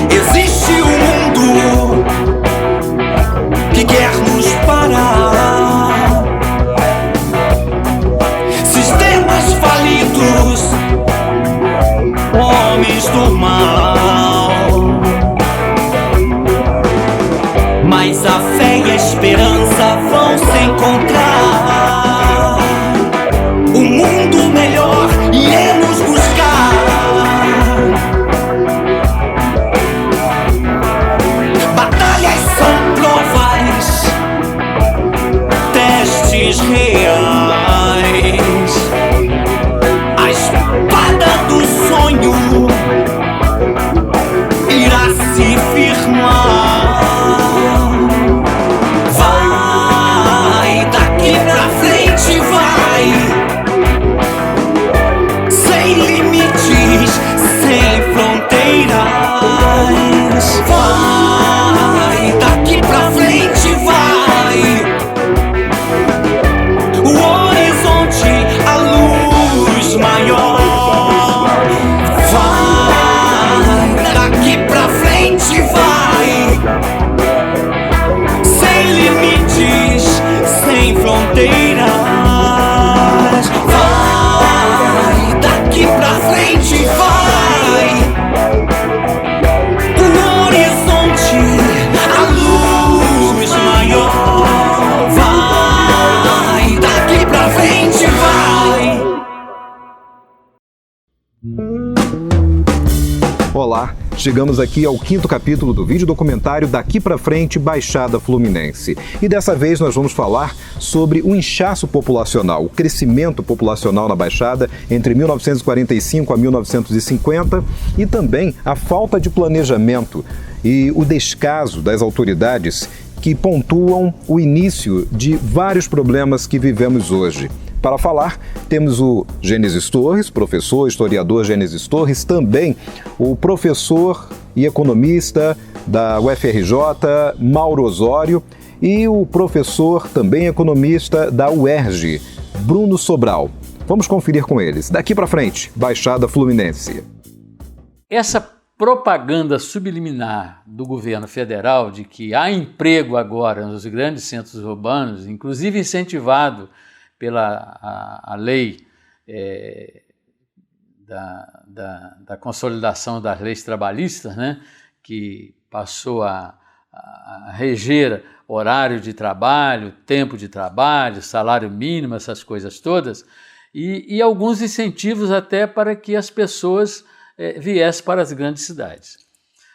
Existe um mundo que quer nos parar, sistemas falidos, homens do mal. Mas a fé e a esperança vão se encontrar. O mundo melhor iremos buscar. Batalhas são provas, testes reais. A espada do sonho irá se firmar. Vai, daqui pra frente vai. O horizonte, a luz maior. Vai, daqui pra frente vai. Sem limites, sem fronteiras. Vai, daqui pra frente vai. Olá, chegamos aqui ao 5º capítulo do vídeo documentário Daqui pra Frente, Baixada Fluminense. E dessa vez nós vamos falar sobre o inchaço populacional, o crescimento populacional na Baixada entre 1945 a 1950 e também a falta de planejamento e o descaso das autoridades que pontuam o início de vários problemas que vivemos hoje. Para falar, temos o Gênesis Torres, professor, historiador Gênesis Torres, também o professor e economista da UFRJ, Mauro Osório, e o professor, também economista da UERJ, Bruno Sobral. Vamos conferir com eles. Daqui para frente, Baixada Fluminense. Essa propaganda subliminar do governo federal de que há emprego agora nos grandes centros urbanos, inclusive incentivado pela a lei da consolidação das leis trabalhistas, né, que passou a reger horário de trabalho, tempo de trabalho, salário mínimo, essas coisas todas, e alguns incentivos até para que as pessoas viessem para as grandes cidades.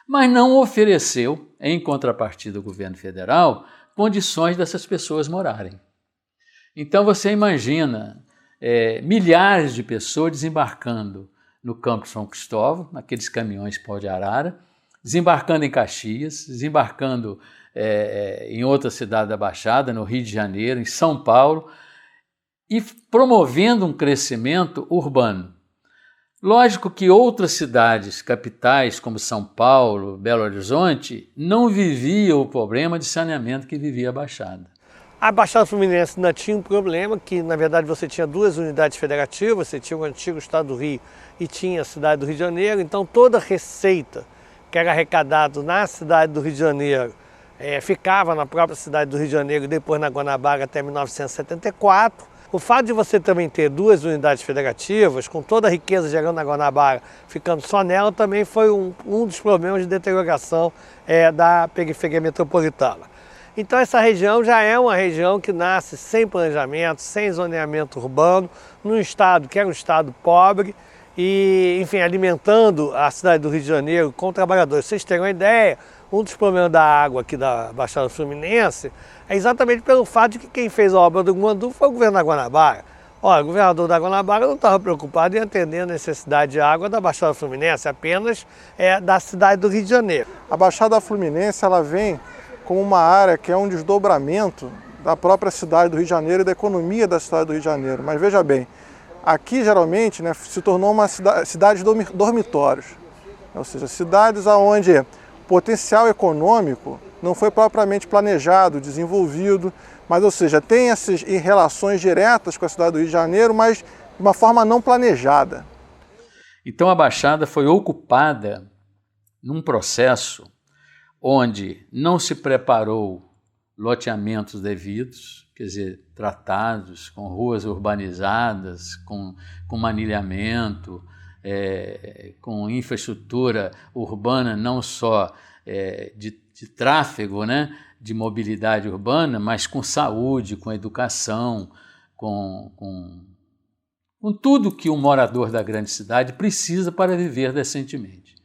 Mas não ofereceu, em contrapartida do governo federal, condições dessas pessoas morarem. Então você imagina milhares de pessoas desembarcando no Campo São Cristóvão, naqueles caminhões pau de arara, desembarcando em Caxias, desembarcando em outra cidade da Baixada, no Rio de Janeiro, em São Paulo, e promovendo um crescimento urbano. Lógico que outras cidades capitais, como São Paulo, Belo Horizonte, não viviam o problema de saneamento que vivia a Baixada. A Baixada Fluminense ainda tinha um problema, que na verdade você tinha duas unidades federativas, você tinha o antigo estado do Rio e tinha a cidade do Rio de Janeiro, então toda a receita que era arrecadada na cidade do Rio de Janeiro ficava na própria cidade do Rio de Janeiro e depois na Guanabara até 1974. O fato de você também ter duas unidades federativas, com toda a riqueza gerando na Guanabara, ficando só nela, também foi um dos problemas de deterioração da periferia metropolitana. Então essa região já é uma região que nasce sem planejamento, sem zoneamento urbano, num estado que era um estado pobre e, enfim, alimentando a cidade do Rio de Janeiro com trabalhadores. Vocês terem uma ideia, um dos problemas da água aqui da Baixada Fluminense é exatamente pelo fato de que quem fez a obra do Guandu foi o governo da Guanabara. Olha, o governador da Guanabara não estava preocupado em atender a necessidade de água da Baixada Fluminense, apenas da cidade do Rio de Janeiro. A Baixada Fluminense ela vem como uma área que é um desdobramento da própria cidade do Rio de Janeiro e da economia da cidade do Rio de Janeiro. Mas veja bem, aqui geralmente, né, se tornou uma cidade de dormitórios, ou seja, cidades onde O potencial econômico não foi propriamente planejado, desenvolvido, mas, ou seja, tem essas relações diretas com a cidade do Rio de Janeiro, mas de uma forma não planejada. Então a Baixada foi ocupada num processo onde não se preparou loteamentos devidos, quer dizer, tratados, com ruas urbanizadas, com manilhamento, com infraestrutura urbana, não só de tráfego, né, de mobilidade urbana, mas com saúde, com educação, com tudo que um morador da grande cidade precisa para viver decentemente.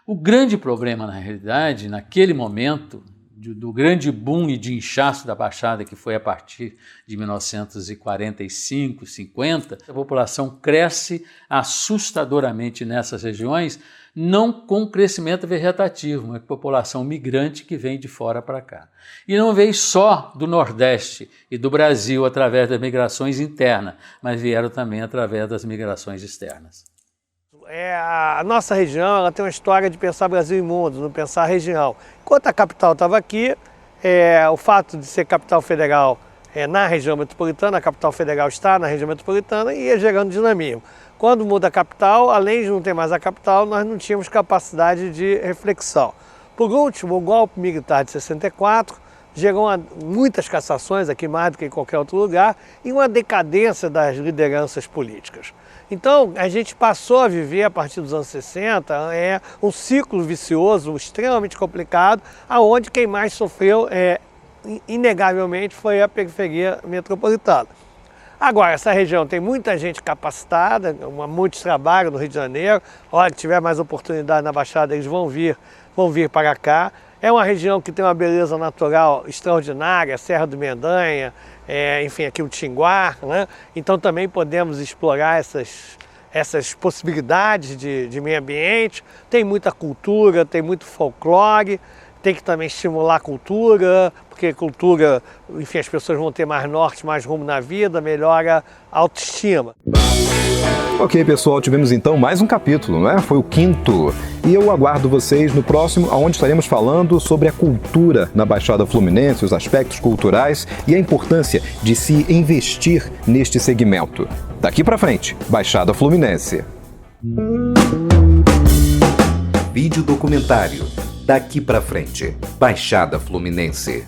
O grande problema, na realidade, naquele momento, do grande boom e de inchaço da Baixada, que foi a partir de 1945, 50, a população cresce assustadoramente nessas regiões, não com crescimento vegetativo, mas com população migrante que vem de fora para cá. E não veio só do Nordeste e do Brasil através das migrações internas, mas vieram também através das migrações externas. A nossa região ela tem uma história de pensar Brasil e mundo, não pensar região. Enquanto a capital estava aqui, o fato de ser capital federal na região metropolitana, a capital federal está na região metropolitana e ia gerando dinamismo. Quando muda a capital, além de não ter mais a capital, nós não tínhamos capacidade de reflexão. Por último, o golpe militar de 64 gerou muitas cassações, aqui mais do que em qualquer outro lugar, e uma decadência das lideranças políticas. Então, a gente passou a viver, a partir dos anos 60, um ciclo vicioso extremamente complicado, onde quem mais sofreu, inegavelmente, foi a periferia metropolitana. Agora, essa região tem muita gente capacitada, muitos trabalham no Rio de Janeiro. Olha, se tiver mais oportunidade na Baixada, eles vão vir para cá. É uma região que tem uma beleza natural extraordinária, Serra do Mendanha, enfim, aqui o Tinguá, né? Então também podemos explorar essas possibilidades de meio ambiente. Tem muita cultura, tem muito folclore, tem que também estimular a cultura, porque cultura, enfim, as pessoas vão ter mais norte, mais rumo na vida, melhora a autoestima. Ok, pessoal, tivemos então mais um capítulo, não é? Foi o 5º. E eu aguardo vocês no próximo, onde estaremos falando sobre a cultura na Baixada Fluminense, os aspectos culturais e a importância de se investir neste segmento. Daqui para frente, Baixada Fluminense. Vídeo documentário. Daqui pra frente, Baixada Fluminense.